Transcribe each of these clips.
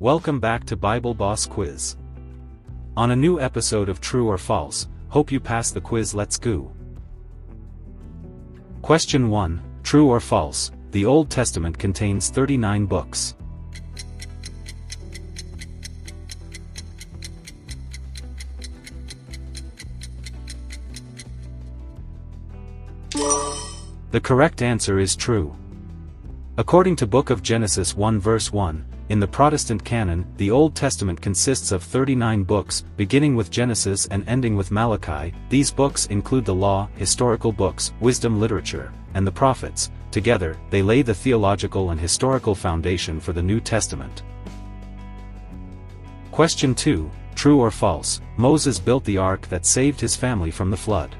Welcome back to Bible Boss Quiz. On a new episode of True or False, hope you pass the quiz. Let's go. Question 1, True or False, the Old Testament contains 39 books. The correct answer is true. According to Book of Genesis 1 verse 1, in the Protestant canon, the Old Testament consists of 39 books, beginning with Genesis and ending with Malachi. These books include the law, historical books, wisdom literature, and the prophets. Together, they lay the theological and historical foundation for the New Testament. Question 2, True or False, Moses built the ark that saved his family from the flood.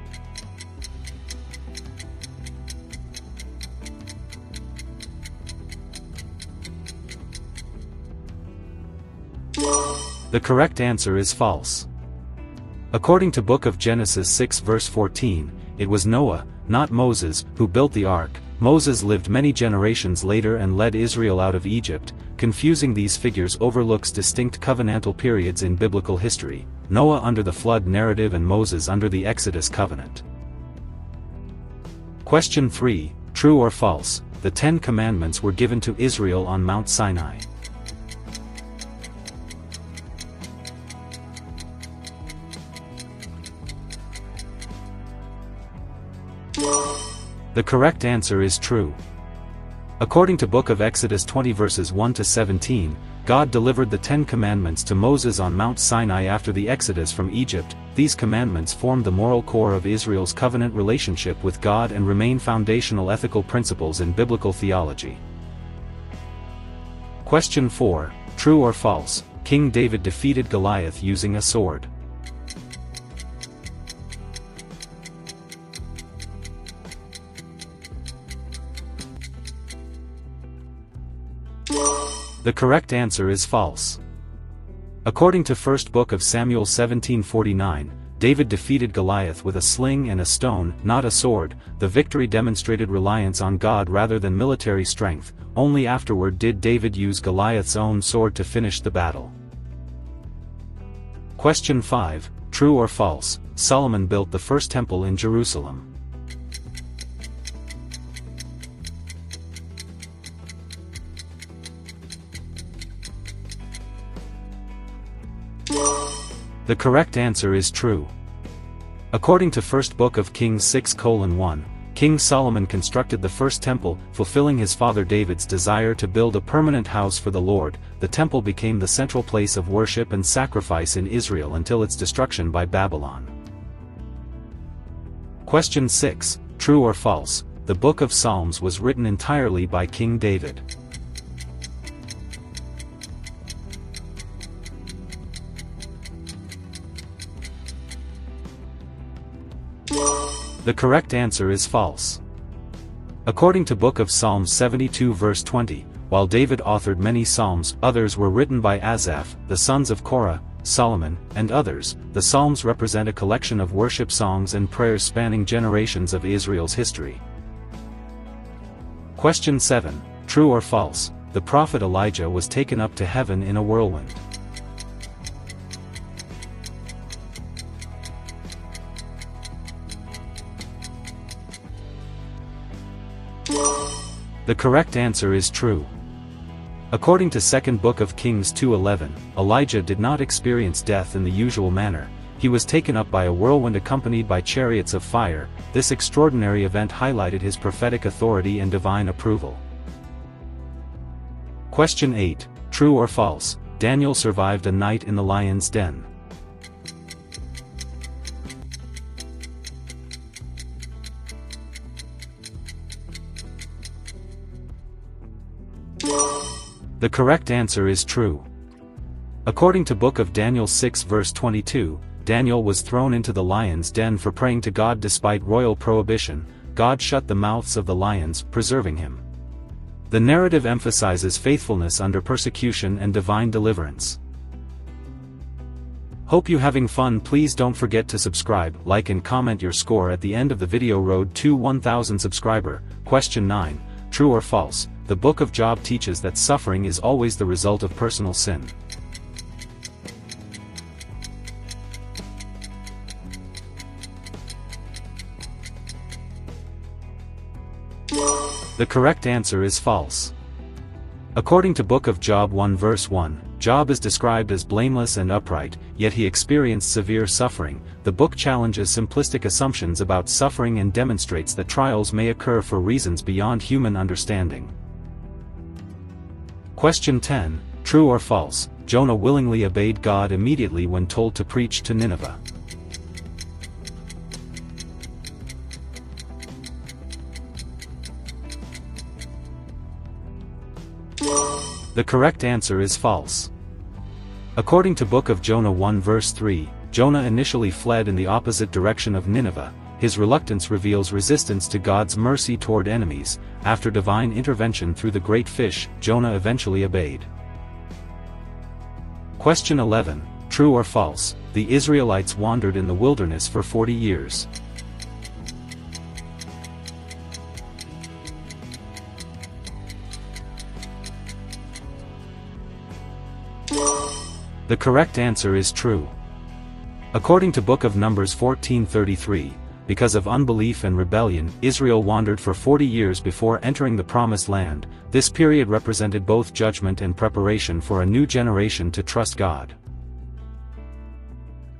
The correct answer is false. According to Book of Genesis 6 verse 14, it was Noah, not Moses, who built the ark. Moses lived many generations later and led Israel out of Egypt. Confusing these figures overlooks distinct covenantal periods in biblical history: Noah under the flood narrative and Moses under the Exodus covenant. Question 3, True or False, the 10 Commandments were given to Israel on Mount Sinai. The correct answer is true. According to Book of Exodus 20 verses 1 to 17, God delivered the 10 Commandments to Moses on Mount Sinai after the Exodus from Egypt. These commandments form the moral core of Israel's covenant relationship with God and remain foundational ethical principles in biblical theology. Question 4, True or False, King David defeated Goliath using a sword. The correct answer is false. According to 1st Book of Samuel 17:49, David defeated Goliath with a sling and a stone, not a sword. The victory demonstrated reliance on God rather than military strength. Only afterward did David use Goliath's own sword to finish the battle. Question 5, True or False, Solomon built the first temple in Jerusalem. The correct answer is true. According to 1st Book of Kings 6:1, King Solomon constructed the first temple, fulfilling his father David's desire to build a permanent house for the Lord. The temple became the central place of worship and sacrifice in Israel until its destruction by Babylon. Question 6, True or False, the Book of Psalms was written entirely by King David. The correct answer is false. According to Book of Psalms 72 verse 20, while David authored many psalms, others were written by Asaph, the sons of Korah, Solomon, and others. The psalms represent a collection of worship songs and prayers spanning generations of Israel's history. Question 7, True or False, the prophet Elijah was taken up to heaven in a whirlwind. The correct answer is true. According to 2nd Book of Kings 2:11, Elijah did not experience death in the usual manner. He was taken up by a whirlwind accompanied by chariots of fire. This extraordinary event highlighted his prophetic authority and divine approval. Question 8, True or False, Daniel survived a night in the lion's den. The correct answer is true. According to Book of Daniel 6 verse 22, Daniel was thrown into the lion's den for praying to God despite royal prohibition. God shut the mouths of the lions, preserving him. The narrative emphasizes faithfulness under persecution and divine deliverance. Hope you having fun. Please don't forget to subscribe, like and comment your score at the end of the video. Road to 1000 subscriber. Question 9, True or False, the book of Job teaches that suffering is always the result of personal sin. The correct answer is false. According to Book of Job 1 verse 1, Job is described as blameless and upright, yet he experienced severe suffering. The book challenges simplistic assumptions about suffering and demonstrates that trials may occur for reasons beyond human understanding. Question 10, true or false, Jonah willingly obeyed God immediately when told to preach to Nineveh. The correct answer is false. According to Book of Jonah 1 verse 3, Jonah initially fled in the opposite direction of Nineveh. His reluctance reveals resistance to God's mercy toward enemies. After divine intervention through the great fish, Jonah eventually obeyed. Question 11, true or false, the Israelites wandered in the wilderness for 40 years. The correct answer is true. According to Book of Numbers 14:33, because of unbelief and rebellion, Israel wandered for 40 years before entering the Promised Land. This period represented both judgment and preparation for a new generation to trust God.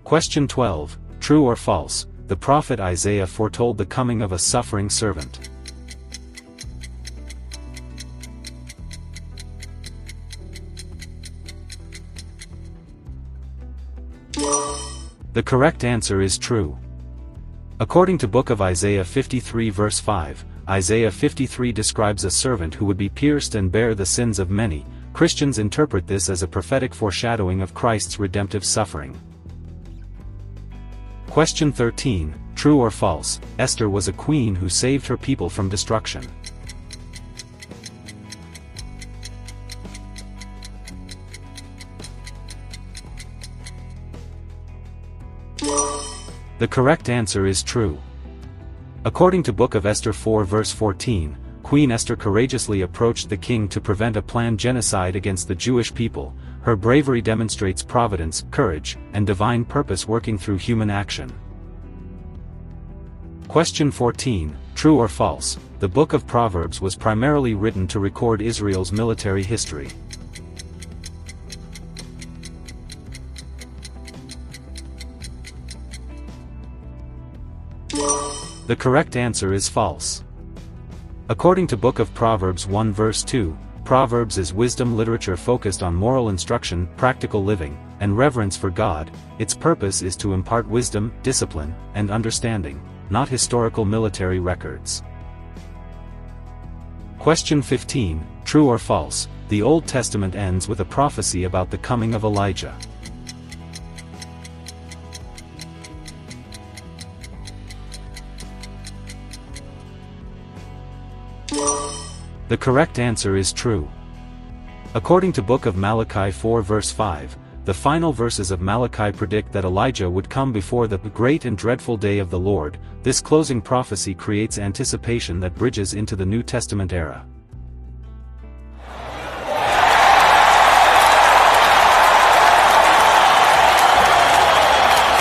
Question 12, true or false, the prophet Isaiah foretold the coming of a suffering servant. The correct answer is true. According to Book of Isaiah 53 verse 5, Isaiah 53 describes a servant who would be pierced and bear the sins of many. Christians interpret this as a prophetic foreshadowing of Christ's redemptive suffering. Question 13, true or false, Esther was a queen who saved her people from destruction. The correct answer is true. According to Book of Esther 4 verse 14, Queen Esther courageously approached the king to prevent a planned genocide against the Jewish people. Her bravery demonstrates providence, courage, and divine purpose working through human action. Question 14, true or false, the Book of Proverbs was primarily written to record Israel's military history. The correct answer is false. According to Book of Proverbs 1 verse 2, Proverbs is wisdom literature focused on moral instruction, practical living, and reverence for God. Its purpose is to impart wisdom, discipline, and understanding, not historical military records. Question 15, true or false, the Old Testament ends with a prophecy about the coming of Elijah. The correct answer is true. According to Book of Malachi 4 verse 5, the final verses of Malachi predict that Elijah would come before the great and dreadful day of the Lord. This closing prophecy creates anticipation that bridges into the New Testament era.